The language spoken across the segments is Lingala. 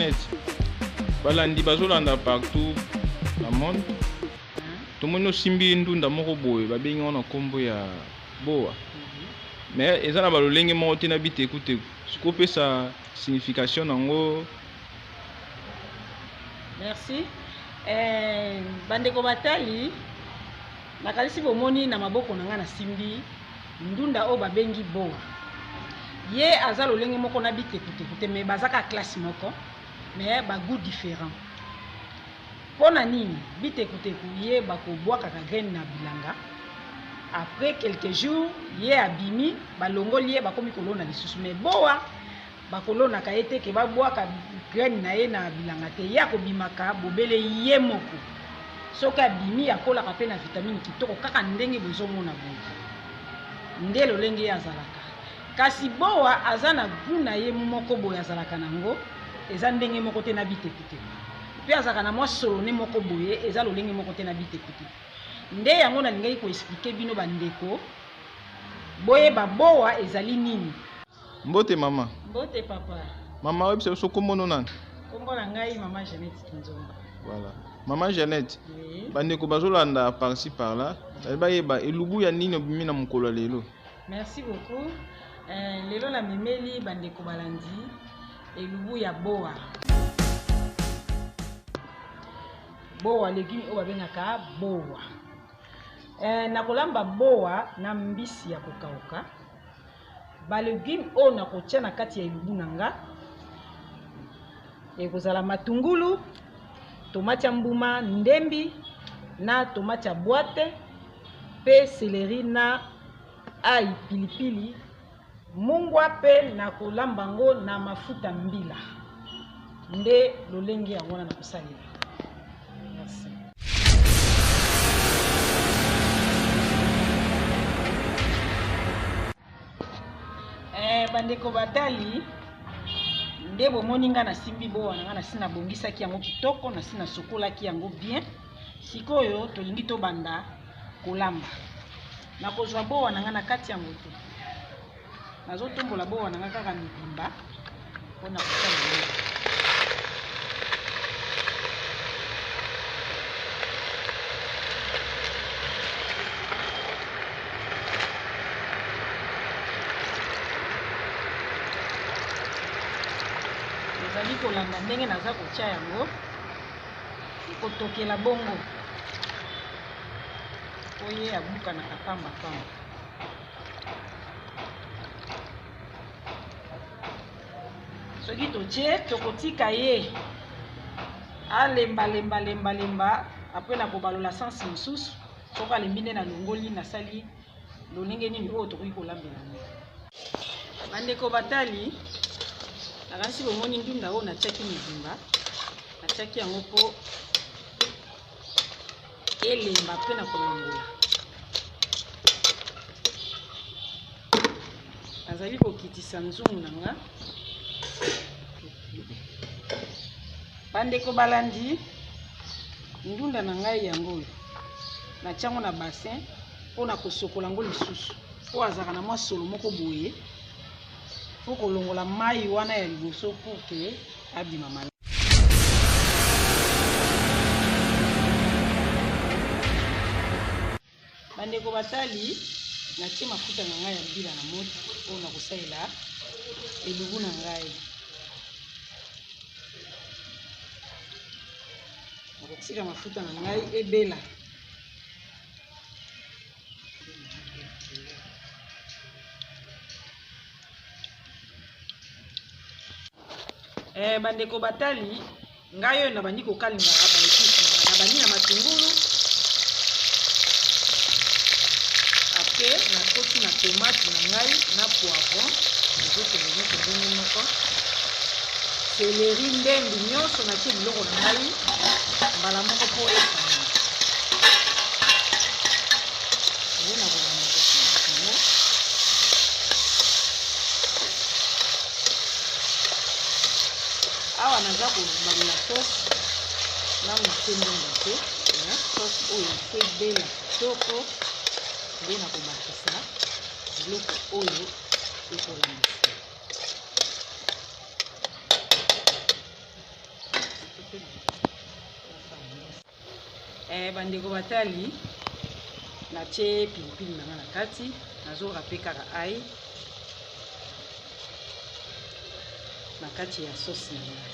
Jeannette. Balandi bazolanda partout dans le monde. Tout le monde simbi ndunda moko boye babengi wana kombo ya boa. Mais eza na balolenge moko te na biteku te. Sikope sa signification nango. Merci. Bandeko batali nakalisi bomoni na maboko nanga na simbi ndunda o babengi boa. Ye aza lolenge moko na biteku te mais bazaka classe moko mais ba goût différent. Pona nini biteku ye bakobwaka ka graine na bilanga. Après quelques jours ye abimi balongoli ye bakomi kolona lisusu mais boa bakolona ka ete ke babwaka graine na ye na bilanga te ya kobimaka bobele ye moko soki abimi akolaka pe na vitamine kitoko kaka ndenge bozomona boye nde lolenge azalaka kasi boa aza na goût na ye moko boye azalaka nango eza ndenge moko te na biteku te pe azalaka na mwa solo ne moko boye eza lolenge moko te na biteku te nde yango nalingaki koexplike bino bandeko boyeba boa ezali nini. Mbote mama. Mbote papa. Mama webse so komono nani? Kombo na ngai mama Jeannette Kinzomba. Voilà. Mama Jeannette. Oui. Bandeko bazolanda par-ci par-là. Bayeba elubu ya nini obimi na mokolo lelo? Merci beaucoup. Lelo la memeli bandeko balandi elubu ya boa. Boa légume oyo babengaka boa. Nakolamba boa na mbisi ya kokauka. Ba légume oyo nakotia na kati ya elubu nanga ekozala matungulu, tomate ya mbuma, ndembi na tomate ya boîte pe céleri na ai pilipili mungwa pe nakolamba ngo na mafuta mbila nde lolenge yango na kosalela. Merci. Bandeko batali nde bomoni nga na simbi boa nga na sina bongisaki yango kitoko na sina sokolaki yango bien. Sikoyo tolingi to banda kolamba na kozwa boa nga na kati yango te nazotombola boa nga kaka mibimba mpona kosala. Ezali kolanda ndenge naza kotia yango kotokela bongo oye abuka na kapamba pamba. Soki totie tokotika ye alemba apres na kobalola sansi mosusu soki alembi nde na longoli nasali lolenge nini oyo tokoki kolambela ngo. Bandeko batali nakanisi bomoni ndunda oyo natiaki mibimba natiaki yango mpo elemba mpe na kolongola. nazali kokitisa nzungu na nga. Bandeko balandi ndunda na ngai yango oyo natiango na bassin mpona kosokola ngo lisusu po azalaka na mwa solo moko boye po kolongola mai wana ya liboso pour ke abima malamu. Bandeko batali natie mafuta na ngai ya mbila na moto mpona kosalela elubu na ngai. Nakotika mafuta na ngai ebela. Bandeko batali ngai oyo nabandi kokalinga baekisi nabandi na matungulu apres nakoti na tomate na ngai na poivron ezokende nyonso ndenge moko céleri ndembi nyonso natie biloko na ngai mbala moko mpo esana oyo nakolanda kosango. Awa naza kobalela sauce nanu nakendonga te sauce oyo ese ebela kitoko nde nakobakisa biloko oyo ekolambisa. bandeko batali natie pilipili nanga na kati nazorape kaka ai na kati ya sauce nanga.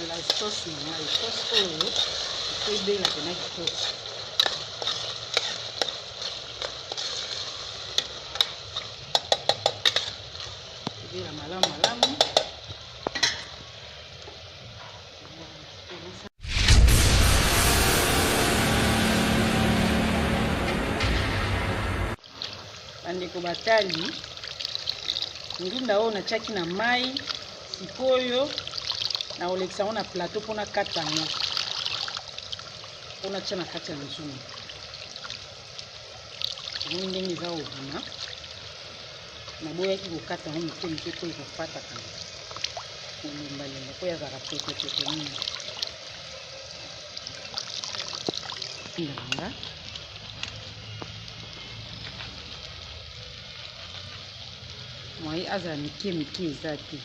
La sauce nanga, la sauce oyo ekoyebela pena kitoko. Ebela malamu malamu. Bandeko batali, ndunda oyo natiaki na mai, sikoyo na olekisa ngo na plateau mpona kata yango mpona tia na kati ya nzungu. Omoni ndenge eza obima naboyaki kokata yango mike mike mpo ekopataka kolembalemba mpo yazaka petepete mingi. Ndanga mwai azala mike mike eza te.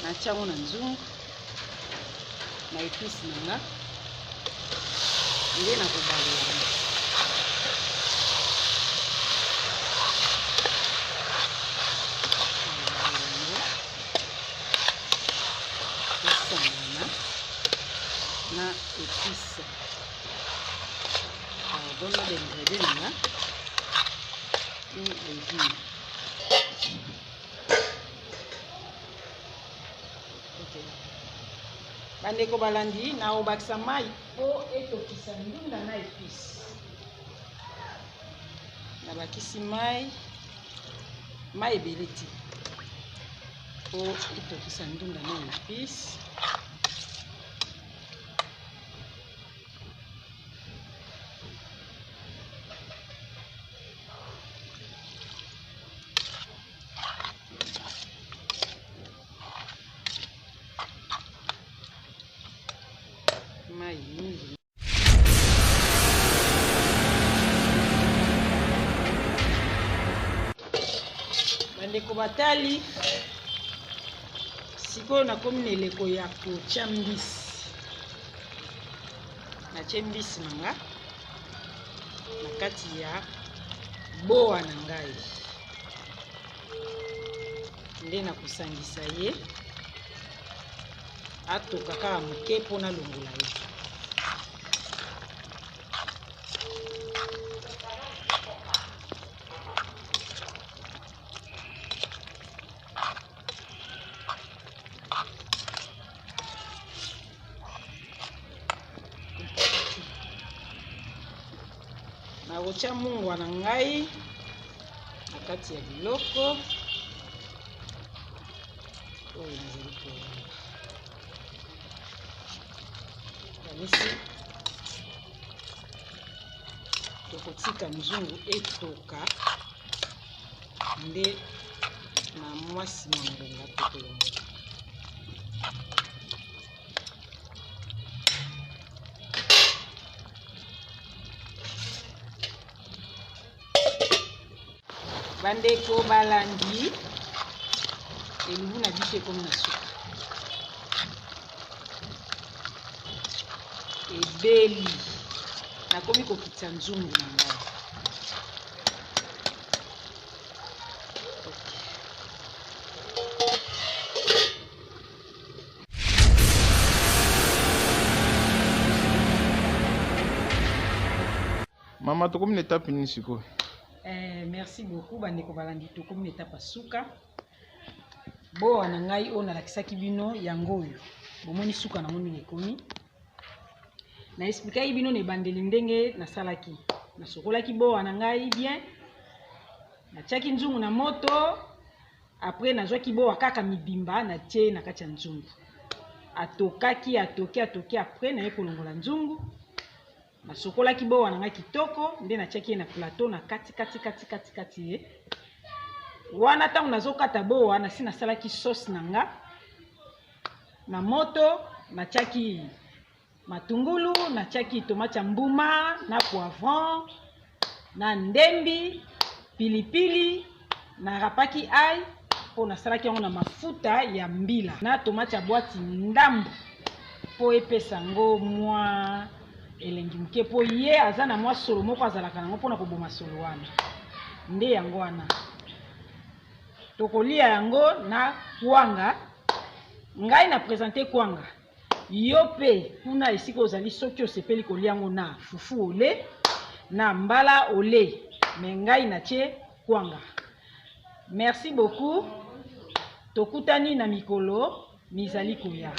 Natia yango na nzungu na epice nanga nde nakobalela yango. Esangana na epice pardon de ingrédient nanga légume. Bandeko balandi na obakisa mai po etokisa ndunda na epice. Nabakisi mai ebele te po etokisa ndunda na epice. Bandeko batali, sikoyo nakomi na eleko ya kotia mbisi. Natie mbisi nanga na kati ya boa na ngai nde nakosangisa ye atoka kaka moke mpona longola ye. Nakotia mungwa na ngai na kati ya biloko oyo nazali koyamba. Kanisi tokotika nzungu etoka nde na mwasi mangonga tokolonga. Bandeko balandi elubu na biso ekomi na suka ebeli, nakomi kokitisa nzungu na ngai. Mama tokomi na etape nini sikoyo? Merci beaucoup bandeko balandi tokomi na etape suka. Boa na ngai oyo nalakisaki bino yango oyo bomoni suka nango ndenge ekomi. Na expliquaki bino na ebandeli ndenge nasalaki. Nasokolaki boa na ngai bien natiaki nzungu na moto après nazwaki bowa kaka mibimba natie na kati ya nzungu atokaki après naye kolongola nzungu nasokolaki bowa nanga kitoko nde natiaki na plateau na kati ye wana ntango nazokata bowa nasi nasalaki sauce nanga na moto natiaki matungulu natiaki tomate ya mbuma na poivron na ndembi pilipili na rapaki ai po nasalaki yango na mafuta ya mbila na tomate ya bwati ndambu po epesa ngo mwa elengi moke po ye aza na mwa solo moko azalaka nango mpona koboma solo wana nde yango wana tokolia yango na kwanga ngai na présente kwanga yo pe kuna esika ozali soki osepeli kolia yango na fufu ole na mbala ole me ngai natie kwanga. Merci beaucoup. Tokutani na mikolo mizali koya.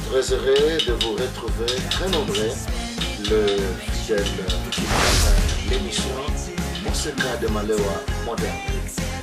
Très heureux de vous retrouver, très nombreux, le fidèle qui l'émission Monseigneur de Malewa moderne.